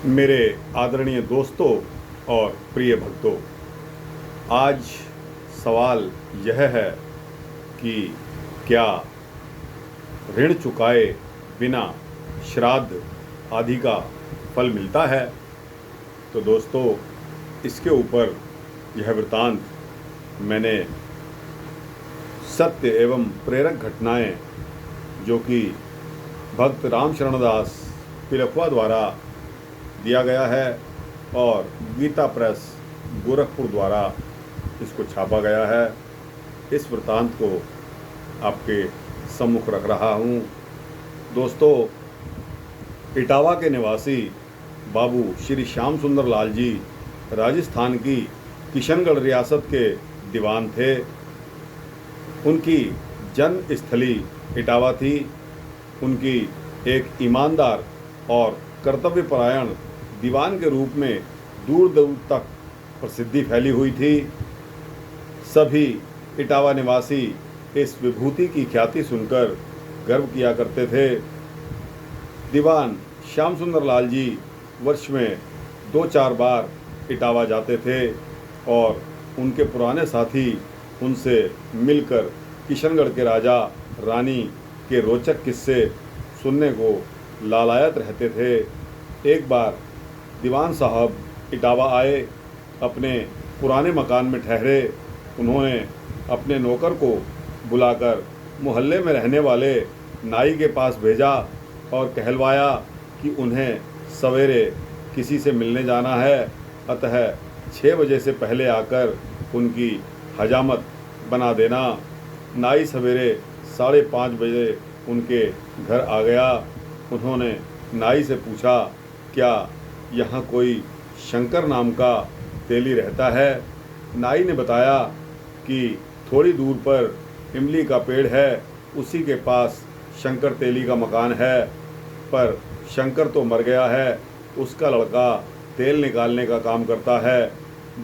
मेरे आदरणीय दोस्तों और प्रिय भक्तों, आज सवाल यह है कि क्या ऋण चुकाए बिना श्राद्ध आदि का फल मिलता है। तो दोस्तों, इसके ऊपर यह वृतांत मैंने सत्य एवं प्रेरक घटनाएं जो कि भक्त रामशरण दास पिलखुआ द्वारा दिया गया है और गीता प्रेस गोरखपुर द्वारा इसको छापा गया है, इस वृतांत को आपके सम्मुख रख रहा हूँ। दोस्तों, इटावा के निवासी बाबू श्री श्याम सुंदर लाल जी राजस्थान की किशनगढ़ रियासत के दीवान थे। उनकी जन्म स्थली इटावा थी। उनकी एक ईमानदार और कर्तव्यपरायण दीवान के रूप में दूर दूर तक प्रसिद्धि फैली हुई थी। सभी इटावा निवासी इस विभूति की ख्याति सुनकर गर्व किया करते थे। दीवान श्याम सुंदर लाल जी वर्ष में 2-4 बार इटावा जाते थे और उनके पुराने साथी उनसे मिलकर किशनगढ़ के राजा रानी के रोचक किस्से सुनने को लालायत रहते थे। एक बार दीवान साहब इटावा आए, अपने पुराने मकान में ठहरे। उन्होंने अपने नौकर को बुलाकर मोहल्ले में रहने वाले नाई के पास भेजा और कहलवाया कि उन्हें सवेरे किसी से मिलने जाना है, अतः 6 बजे से पहले आकर उनकी हजामत बना देना। नाई सवेरे 5:30 बजे उनके घर आ गया। उन्होंने नाई से पूछा, क्या यहाँ कोई शंकर नाम का तेली रहता है। नाई ने बताया कि थोड़ी दूर पर इमली का पेड़ है, उसी के पास शंकर तेली का मकान है, पर शंकर तो मर गया है, उसका लड़का तेल निकालने का काम करता है।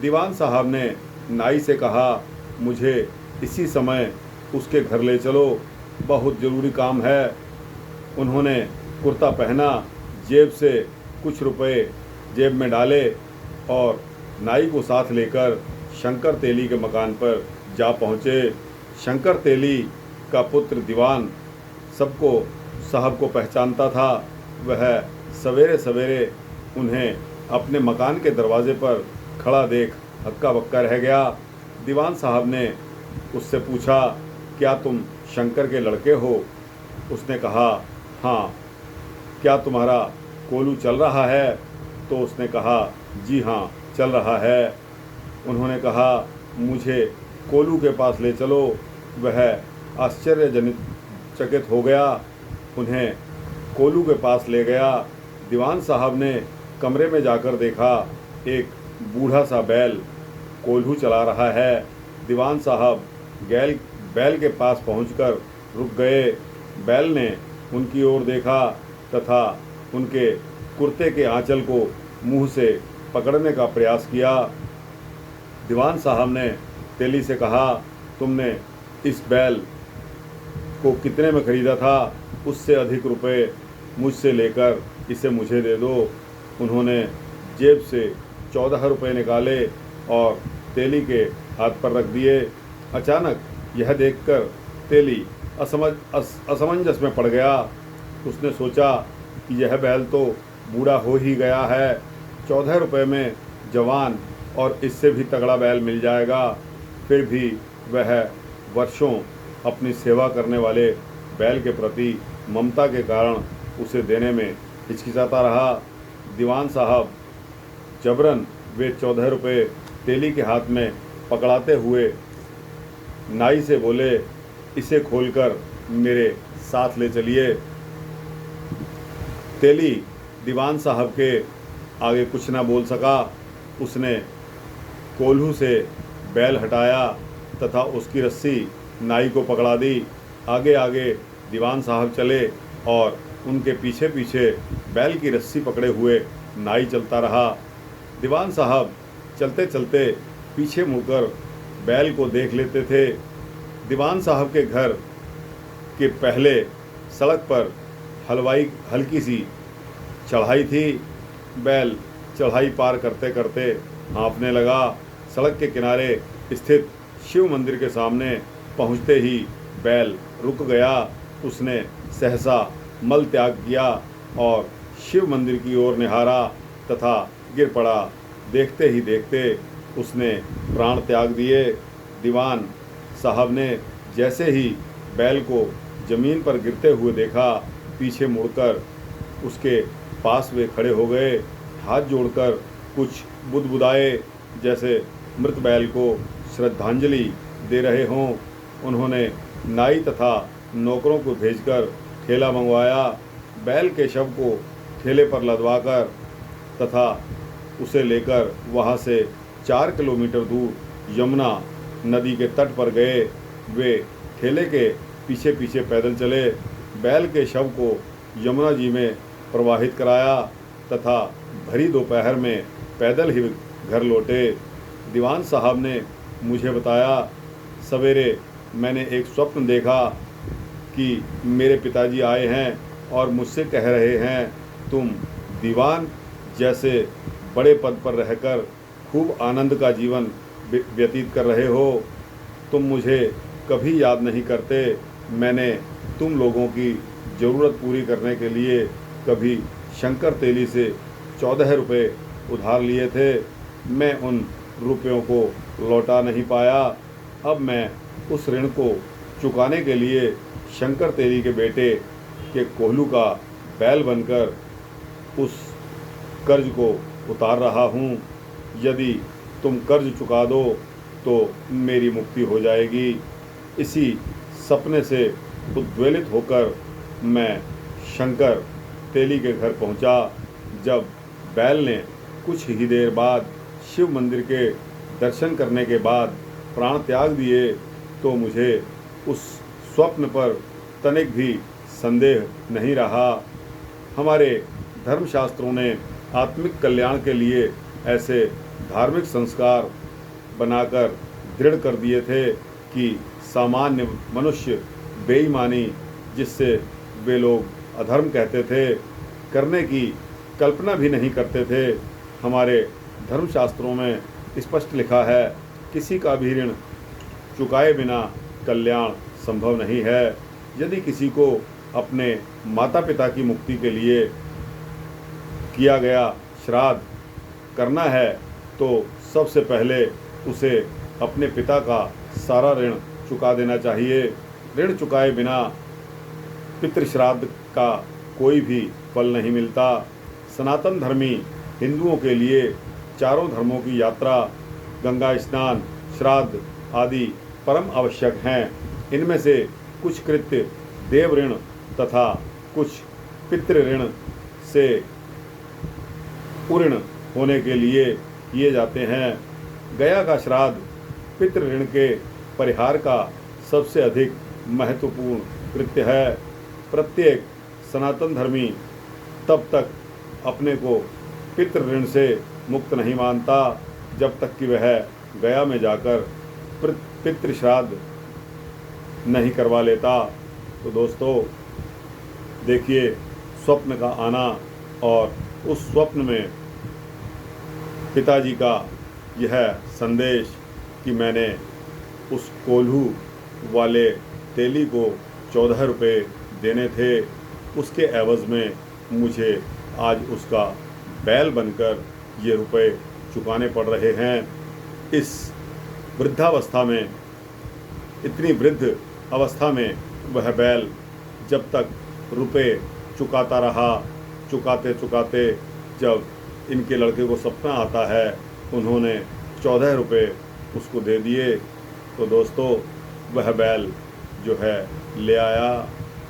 दीवान साहब ने नाई से कहा, मुझे इसी समय उसके घर ले चलो, बहुत ज़रूरी काम है। उन्होंने कुर्ता पहना, जेब से कुछ रुपए जेब में डाले और नाई को साथ लेकर शंकर तेली के मकान पर जा पहुँचे। शंकर तेली का पुत्र दीवान सबको साहब को पहचानता था। वह सवेरे सवेरे उन्हें अपने मकान के दरवाजे पर खड़ा देख हक्का बक्का रह गया। दीवान साहब ने उससे पूछा, क्या तुम शंकर के लड़के हो। उसने कहा, हाँ। क्या तुम्हारा कोलू चल रहा है। तो उसने कहा, जी हाँ, चल रहा है। उन्होंने कहा, मुझे कोलू के पास ले चलो। वह आश्चर्यजनित चकित हो गया, उन्हें कोलू के पास ले गया। दीवान साहब ने कमरे में जाकर देखा, एक बूढ़ा सा बैल कोल्हू चला रहा है। दीवान साहब बैल के पास पहुंचकर रुक गए। बैल ने उनकी ओर देखा तथा उनके कुर्ते के आंचल को मुंह से पकड़ने का प्रयास किया। दीवान साहब ने तेली से कहा, तुमने इस बैल को कितने में ख़रीदा था। उससे अधिक रुपए मुझसे लेकर इसे मुझे दे दो। उन्होंने जेब से 14 रुपये निकाले और तेली के हाथ पर रख दिए। अचानक यह देखकर तेली असमंजस में पड़ गया। उसने सोचा कि यह बैल तो बूढ़ा हो ही गया है, 14 रुपये में जवान और इससे भी तगड़ा बैल मिल जाएगा। फिर भी वह वर्षों अपनी सेवा करने वाले बैल के प्रति ममता के कारण उसे देने में हिचकिचाता रहा। दीवान साहब जबरन वे 14 रुपये तेली के हाथ में पकड़ाते हुए नाई से बोले, इसे खोलकर मेरे साथ ले चलिए। तेली दीवान साहब के आगे कुछ ना बोल सका। उसने कोल्हू से बैल हटाया तथा उसकी रस्सी नाई को पकड़ा दी। आगे आगे दीवान साहब चले और उनके पीछे पीछे बैल की रस्सी पकड़े हुए नाई चलता रहा। दीवान साहब चलते चलते पीछे मुड़कर बैल को देख लेते थे। दीवान साहब के घर के पहले सड़क पर हल्की सी चढ़ाई थी। बैल चढ़ाई पार करते करते हाँफने लगा। सड़क के किनारे स्थित शिव मंदिर के सामने पहुँचते ही बैल रुक गया। उसने सहसा मल त्याग किया और शिव मंदिर की ओर निहारा तथा गिर पड़ा। देखते ही देखते उसने प्राण त्याग दिए। दीवान साहब ने जैसे ही बैल को जमीन पर गिरते हुए देखा, पीछे मुड़कर उसके पास वे खड़े हो गए। हाथ जोड़कर कुछ बुदबुदाए, जैसे मृत बैल को श्रद्धांजलि दे रहे हों। उन्होंने नाई तथा नौकरों को भेजकर ठेला मंगवाया। बैल के शव को ठेले पर लदवाकर तथा उसे लेकर वहाँ से 4 किलोमीटर दूर यमुना नदी के तट पर गए। वे ठेले के पीछे पीछे पैदल चले। बैल के शव को यमुना जी में प्रवाहित कराया तथा भरी दोपहर में पैदल ही घर लौटे। दीवान साहब ने मुझे बताया, सवेरे मैंने एक स्वप्न देखा कि मेरे पिताजी आए हैं और मुझसे कह रहे हैं, तुम दीवान जैसे बड़े पद पर रहकर खूब आनंद का जीवन व्यतीत कर रहे हो। तुम मुझे कभी याद नहीं करते। मैंने तुम लोगों की ज़रूरत पूरी करने के लिए कभी शंकर तेली से 14 रुपये उधार लिए थे। मैं उन रुपयों को लौटा नहीं पाया। अब मैं उस ऋण को चुकाने के लिए शंकर तेली के बेटे के कोल्हू का बैल बनकर उस कर्ज को उतार रहा हूँ। यदि तुम कर्ज चुका दो तो मेरी मुक्ति हो जाएगी। इसी सपने से उद्वेलित होकर मैं शंकर तेली के घर पहुँचा। जब बैल ने कुछ ही देर बाद शिव मंदिर के दर्शन करने के बाद प्राण त्याग दिए तो मुझे उस स्वप्न पर तनिक भी संदेह नहीं रहा। हमारे धर्मशास्त्रों ने आत्मिक कल्याण के लिए ऐसे धार्मिक संस्कार बनाकर दृढ़ कर दिए थे कि सामान्य मनुष्य बेईमानी, जिससे वे लोग अधर्म कहते थे, करने की कल्पना भी नहीं करते थे। हमारे धर्मशास्त्रों में स्पष्ट लिखा है, किसी का भी ऋण चुकाए बिना कल्याण संभव नहीं है। यदि किसी को अपने माता पिता की मुक्ति के लिए किया गया श्राद्ध करना है तो सबसे पहले उसे अपने पिता का सारा ऋण चुका देना चाहिए। ऋण चुकाए बिना पितृश्राद्ध का कोई भी फल नहीं मिलता। सनातन धर्मी हिंदुओं के लिए चारों धर्मों की यात्रा, गंगा स्नान, श्राद्ध आदि परम आवश्यक हैं। इनमें से कुछ कृत्य देव ऋण तथा कुछ पितृ ऋण से उऋण होने के लिए किए जाते हैं। गया का श्राद्ध पितृ ऋण के परिहार का सबसे अधिक महत्वपूर्ण कृत्य है। प्रत्येक सनातन धर्मी तब तक अपने को पितृ ऋण से मुक्त नहीं मानता जब तक कि वह गया में जाकर पितृ श्राद्ध नहीं करवा लेता। तो दोस्तों देखिए, स्वप्न का आना और उस स्वप्न में पिताजी का यह संदेश कि मैंने उस कोल्हू वाले तेली को 14 रुपये देने थे, उसके एवज़ में मुझे आज उसका बैल बनकर ये रुपए चुकाने पड़ रहे हैं। इस वृद्धावस्था में, इतनी वृद्ध अवस्था में वह बैल जब तक रुपए चुकाता रहा, चुकाते चुकाते जब इनके लड़के को सपना आता है, उन्होंने 14 रुपये उसको दे दिए। तो दोस्तों वह बैल जो है ले आया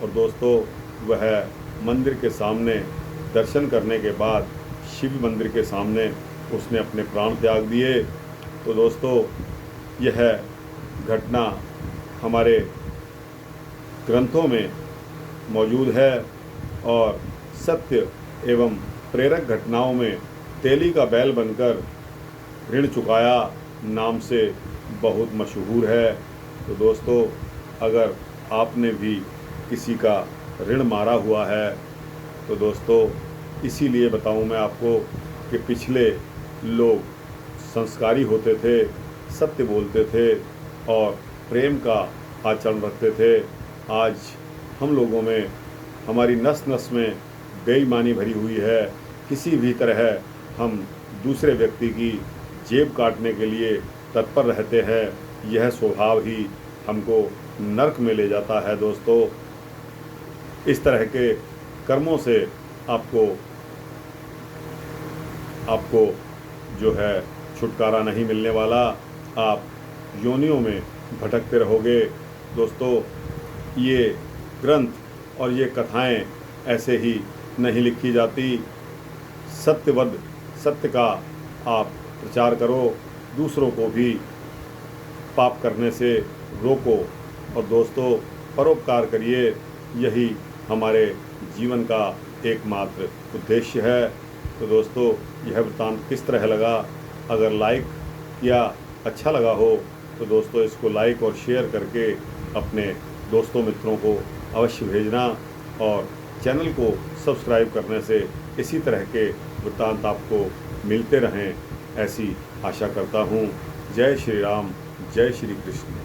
और दोस्तों वह मंदिर के सामने दर्शन करने के बाद शिव मंदिर के सामने उसने अपने प्राण त्याग दिए। तो दोस्तों यह घटना हमारे ग्रंथों में मौजूद है और सत्य एवं प्रेरक घटनाओं में तेली का बैल बनकर ऋण चुकाया नाम से बहुत मशहूर है। तो दोस्तों अगर आपने भी किसी का ऋण मारा हुआ है तो दोस्तों इसीलिए बताऊं मैं आपको कि पिछले लोग संस्कारी होते थे, सत्य बोलते थे और प्रेम का आचरण रखते थे। आज हम लोगों में, हमारी नस नस में बेईमानी भरी हुई है। किसी भी तरह हम दूसरे व्यक्ति की जेब काटने के लिए तत्पर रहते हैं। यह स्वभाव ही हमको नर्क में ले जाता है दोस्तों। इस तरह के कर्मों से आपको जो है छुटकारा नहीं मिलने वाला। आप योनियों में भटकते रहोगे दोस्तों। ये ग्रंथ और ये कथाएं ऐसे ही नहीं लिखी जाती। सत्यवद सत्य का आप प्रचार करो, दूसरों को भी पाप करने से रोको और दोस्तों परोपकार करिए। यही हमारे जीवन का एकमात्र उद्देश्य है। तो दोस्तों यह वृत्तांत किस तरह लगा? अगर लाइक या अच्छा लगा हो तो दोस्तों इसको लाइक और शेयर करके अपने दोस्तों मित्रों को अवश्य भेजना और चैनल को सब्सक्राइब करने से इसी तरह के वृत्तांत आपको मिलते रहें, ऐसी आशा करता हूँ। जय श्री राम, जय श्री कृष्ण।